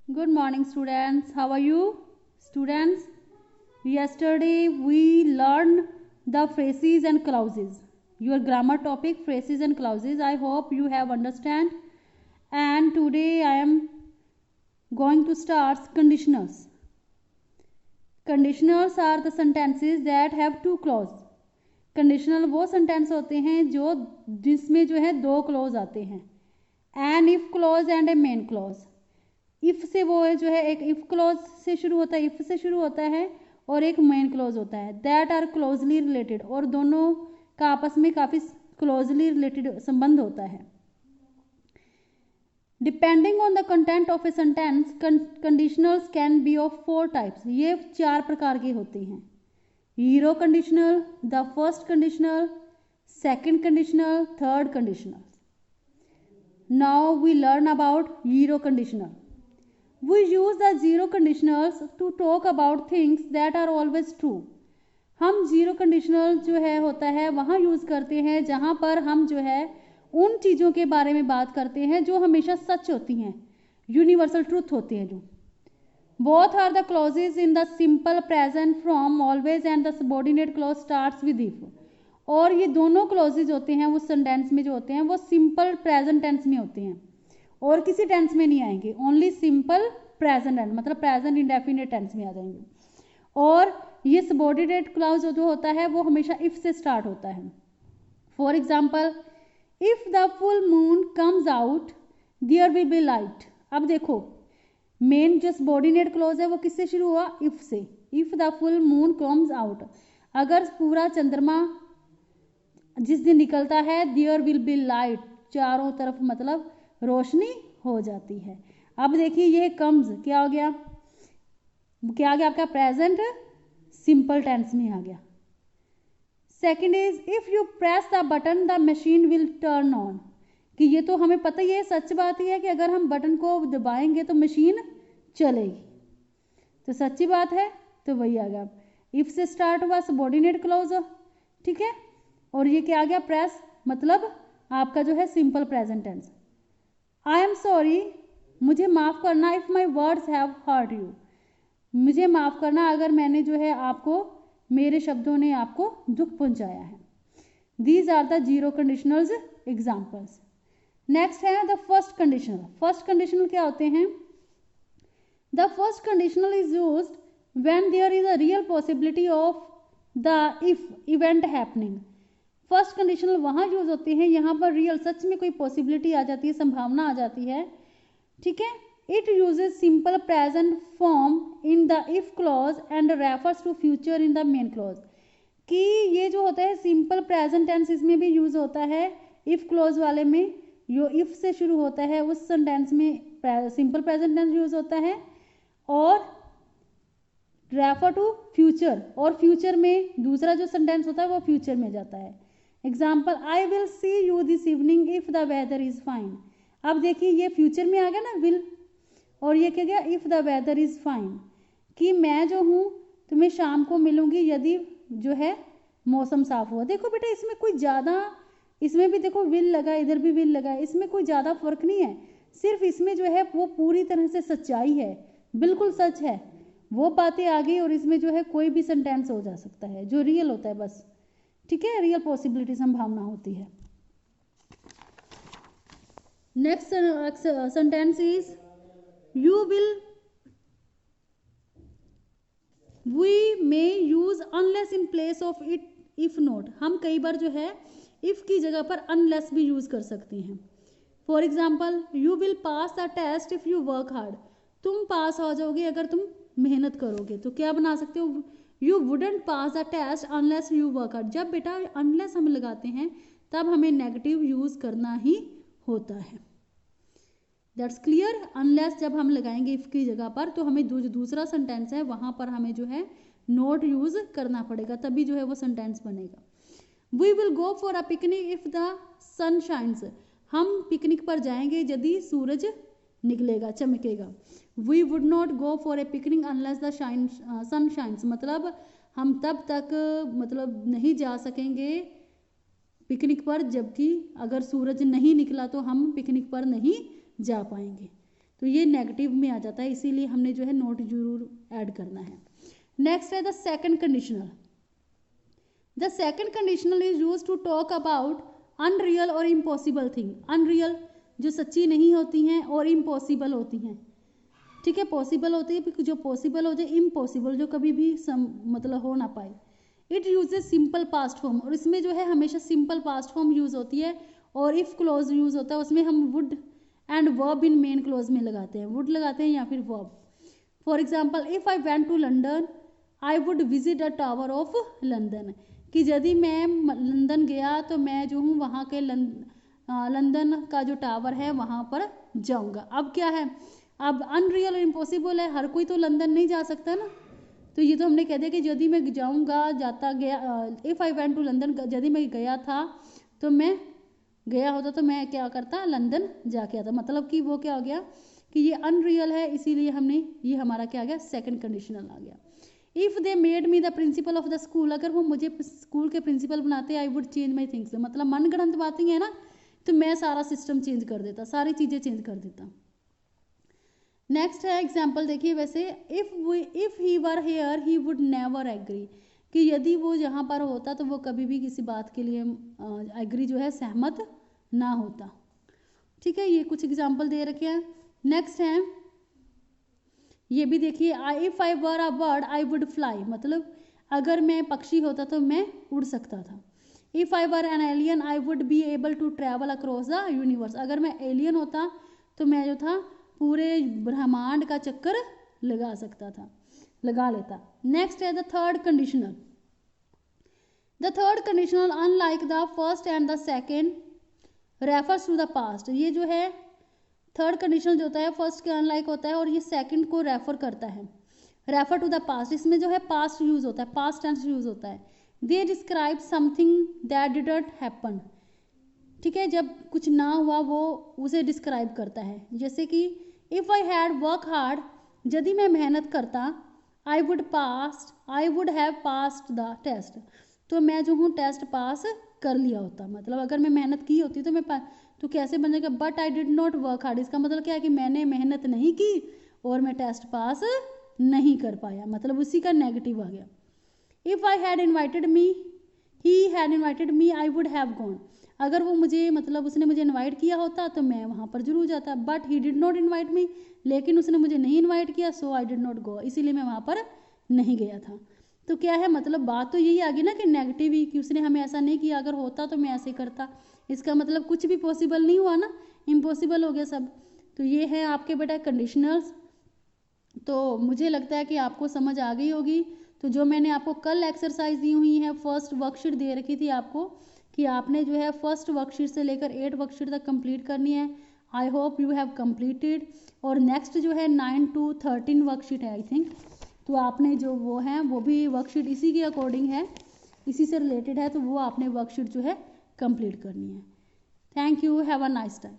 Good morning, students. How are you, students? Yesterday we learned the phrases and clauses. Your grammar topic, phrases and clauses. I hope you have understand. And today I am going to start conditionals. Conditionals are the sentences that have two clause. Conditional वो sentence होते हैं जो जिसमें जो है दो clause आते हैं, an if clause and a main clause. If से वो जो है एक इफ क्लॉज से शुरू होता है, इफ से शुरू होता है, और एक मेन क्लॉज होता है. दैट आर क्लोजली रिलेटेड, और दोनों का आपस में काफी क्लोजली रिलेटेड संबंध होता है. Depending on the content of a sentence, conditionals can be of 4 types. ये 4 प्रकार के होते हैं. Zero conditional, the first conditional, second conditional, third conditional. Now we learn about zero conditional. We use the zero conditionals to talk about things that are always true. हम zero conditional जो है होता है वहाँ यूज करते हैं जहाँ पर हम जो है उन चीज़ों के बारे में बात करते हैं जो हमेशा सच होती हैं, यूनिवर्सल ट्रूथ होती हैं. जो both are the clauses in the simple present form always and the subordinate clause starts with if. और ये दोनों क्लॉजेज होते हैं उस सेंटेंस में जो होते हैं वो सिंपल प्रेजेंट टेंस में होते हैं और किसी टेंस में नहीं आएंगे. ओनली सिंपल प्रेजेंट टेंस, मतलब प्रेजेंट इंडेफिनिट टेंस में आ जाएंगे. और ये सबऑर्डिनेट क्लॉज जो होता है वो हमेशा इफ से स्टार्ट होता है. For example, if the full moon comes out there will be light. अब देखो, मेन जो सबऑर्डिनेट क्लॉज है वो किससे शुरू हुआ? इफ से. If the full moon comes out, अगर पूरा चंद्रमा जिस दिन निकलता है, देयर विल बी लाइट, चारों तरफ मतलब रोशनी हो जाती है. अब देखिए ये कम्स क्या हो गया, क्या आ गया आपका? प्रेजेंट सिंपल टेंस में आ गया. Second is if you press the button the machine will turn on. कि ये तो हमें पता ही है, सच बात ही है कि अगर हम बटन को दबाएंगे तो मशीन चलेगी, तो सच्ची बात है. तो वही आ गया, इफ से स्टार्ट हुआ सबऑर्डिनेट क्लॉज, ठीक है. और ये क्या आ गया? प्रेस, मतलब आपका जो है simple present tense. I am sorry, मुझे माफ़ करना, if my words have hurt you. मुझे माफ़ करना अगर मैंने जो है आपको, मेरे शब्दों ने आपको दुख पहुंचाया है. These are the zero conditionals examples. Next है the first conditional. First conditional क्या होते हैं? The first conditional is used when there is a real possibility of the if event happening. First conditional वहाँ यूज होते हैं यहाँ पर real, सच में कोई पॉसिबिलिटी आ जाती है, संभावना आ जाती है, ठीक है. It uses simple present form in the if clause and refers to future in the main clause. कि ये जो होता है सिंपल प्रेजेंट टेंस, इसमें भी यूज होता है इफ क्लॉज वाले में. जो इफ से शुरू होता है उस सेंटेंस में सिंपल प्रेजेंट टेंस यूज होता है, और रेफर टू फ्यूचर, और फ्यूचर में दूसरा जो सेंटेंस होता है वो फ्यूचर में जाता है. Example, I will see you this evening if the weather is fine. अब देखिए ये फ्यूचर में आ गया ना विल, और ये क्या गया? If the weather is fine, कि मैं जो हूँ तुम्हें शाम को मिलूंगी यदि जो है मौसम साफ हुआ. देखो बेटा, इसमें कोई ज़्यादा, इसमें भी देखो विल लगा, इधर भी विल लगा, इसमें कोई ज़्यादा फर्क नहीं है. सिर्फ इसमें जो है वो पूरी तरह से सच्चाई है, बिल्कुल सच है, वो बातें आ गई. और इसमें जो है कोई भी सेंटेंस हो जा सकता है जो रियल होता है, बस, ठीक है, रियल पॉसिबिलिटी, संभावना होती है. Next sentence is you will, we may use unless in place of it if not. हम कई बार जो है इफ की जगह पर अनलेस भी यूज कर सकते हैं. For example, you will pass the test if you work hard. तुम पास हो जाओगे अगर तुम मेहनत करोगे. तो क्या बना सकते हो? You wouldn't pass the test unless you work hard. जब बेटा अनलेस हम लगाते हैं तब हमें नेगेटिव यूज करना ही होता है. That's clear. अनलेस जब हम लगाएंगे इफ की जगह पर तो हमें जो दूसरा सेंटेंस है वहां पर हमें जो है नॉट यूज करना पड़ेगा, तभी जो है वो सेंटेंस बनेगा. We will go for a picnic if the sun shines. हम पिकनिक पर जाएंगे यदि सूरज निकलेगा, चमकेगा. We would not go for a picnic unless the sun shines, मतलब हम तब तक मतलब नहीं जा सकेंगे पिकनिक पर जबकि अगर सूरज नहीं निकला तो हम पिकनिक पर नहीं जा पाएंगे. तो ये नेगेटिव में आ जाता है, इसीलिए हमने जो है नोट जरूर ऐड करना है। नेक्स्ट है the second conditional. The second conditional is use to talk about unreal और इम्पॉसिबल थिंग। अनरियल जो सच्ची नहीं होती हैं और इम्पॉसिबल होती हैं, ठीक है। पॉसिबल होती है जो पॉसिबल हो जाए, इम्पॉसिबल जो कभी भी मतलब हो ना पाए। It uses simple past form, और इसमें जो है हमेशा सिंपल पास्ट फॉर्म यूज होती है, और इफ क्लोज यूज होता है उसमें हम would and verb in main clause में लगाते हैं, वुड लगाते हैं या फिर verb. For example if I went to London I would visit a tower of London, कि यदि मैं लंदन गया तो मैं जो हूँ वहाँ के लंदन का जो टावर है वहाँ पर जाऊँगा। अब क्या है, अब अनरियल और इम्पॉसिबल है, हर कोई तो लंदन नहीं जा सकता ना, तो ये तो हमने कह दिया कि यदि मैं जाऊँगा, जाता गया, if I went to London, यदि मैं गया था तो मैं गया होता तो मैं क्या करता, लंदन जाके आता, मतलब कि वो क्या हो गया कि ये अनरियल है, इसीलिए हमने ये हमारा क्या आ गया, सेकंड कंडीशनल आ गया। If they made me the principle of the school, अगर वो मुझे स्कूल के प्रिंसिपल बनाते, I would change my things, मतलब मनगढ़ंत बातें है ना, तो मैं सारा सिस्टम चेंज कर देता, सारी चीज़ें चेंज कर देता। नेक्स्ट है एग्जाम्पल देखिए, वैसे if he were here he would never agree, कि यदि वो यहाँ पर होता तो वो कभी भी किसी बात के लिए एग्री जो है सहमत ना होता, ठीक है। ये कुछ एग्जाम्पल दे रखे हैं। नेक्स्ट है ये भी देखिए, if I were a bird I would fly, मतलब अगर मैं पक्षी होता तो मैं उड़ सकता था। If I were an alien I would be able to travel across the universe, अगर मैं एलियन होता तो मैं जो था पूरे ब्रह्मांड का चक्कर लगा सकता था, लगा लेता। नेक्स्ट है the third conditional. The third conditional unlike the first and the second refers to the past, ये जो है थर्ड कंडीशनल जो होता है फर्स्ट के अनलाइक होता है, और ये सेकंड को रेफर करता है, रेफर टू द पास्ट, इसमें जो है पास्ट यूज होता है, पास्ट टेंस यूज होता है। They describe something that didn't happen, ठीक है, जब कुछ ना हुआ वो उसे डिस्क्राइब करता है। जैसे कि if I had work hard, यदि मैं मेहनत करता, I would have passed the test, तो मैं जो हूँ टेस्ट पास कर लिया होता, मतलब अगर मैं मेहनत की होती तो मैं तो कैसे बनेगा, but I did not work hard, इसका मतलब क्या है कि मैंने मेहनत नहीं की और मैं टेस्ट पास नहीं कर पाया, मतलब उसी का नेगेटिव आ गया। If I had invited me he had invited me I would have gone, अगर वो मुझे मतलब उसने मुझे इन्वाइट किया होता तो मैं वहाँ पर जरूर जाता, but he did not invite मी, लेकिन उसने मुझे नहीं इन्वाइट किया, सो आई डिड नॉट गो, इसीलिए मैं वहाँ पर नहीं गया था। तो क्या है, मतलब बात तो यही आ गई ना कि नेगेटिव ही, कि उसने हमें ऐसा नहीं किया, अगर होता तो मैं ऐसे करता, इसका मतलब कुछ भी पॉसिबल नहीं हुआ ना, इम्पॉसिबल हो गया सब। तो ये है आपके बेटा कंडीशनल्स। तो मुझे लगता है कि आपको समझ आ गई होगी। तो जो मैंने आपको कल एक्सरसाइज दी हुई है, फर्स्ट वर्कशीट दे रखी थी आपको कि आपने जो है फर्स्ट वर्कशीट से लेकर 8 वर्कशीट तक कंप्लीट करनी है। I hope you have completed. और नेक्स्ट जो है 9 to 13 वर्कशीट है आई थिंक, तो आपने जो वो है वो भी वर्कशीट इसी के अकॉर्डिंग है, इसी से रिलेटेड है, तो वो आपने वर्कशीट जो है कंप्लीट करनी है। Thank you, have a nice time.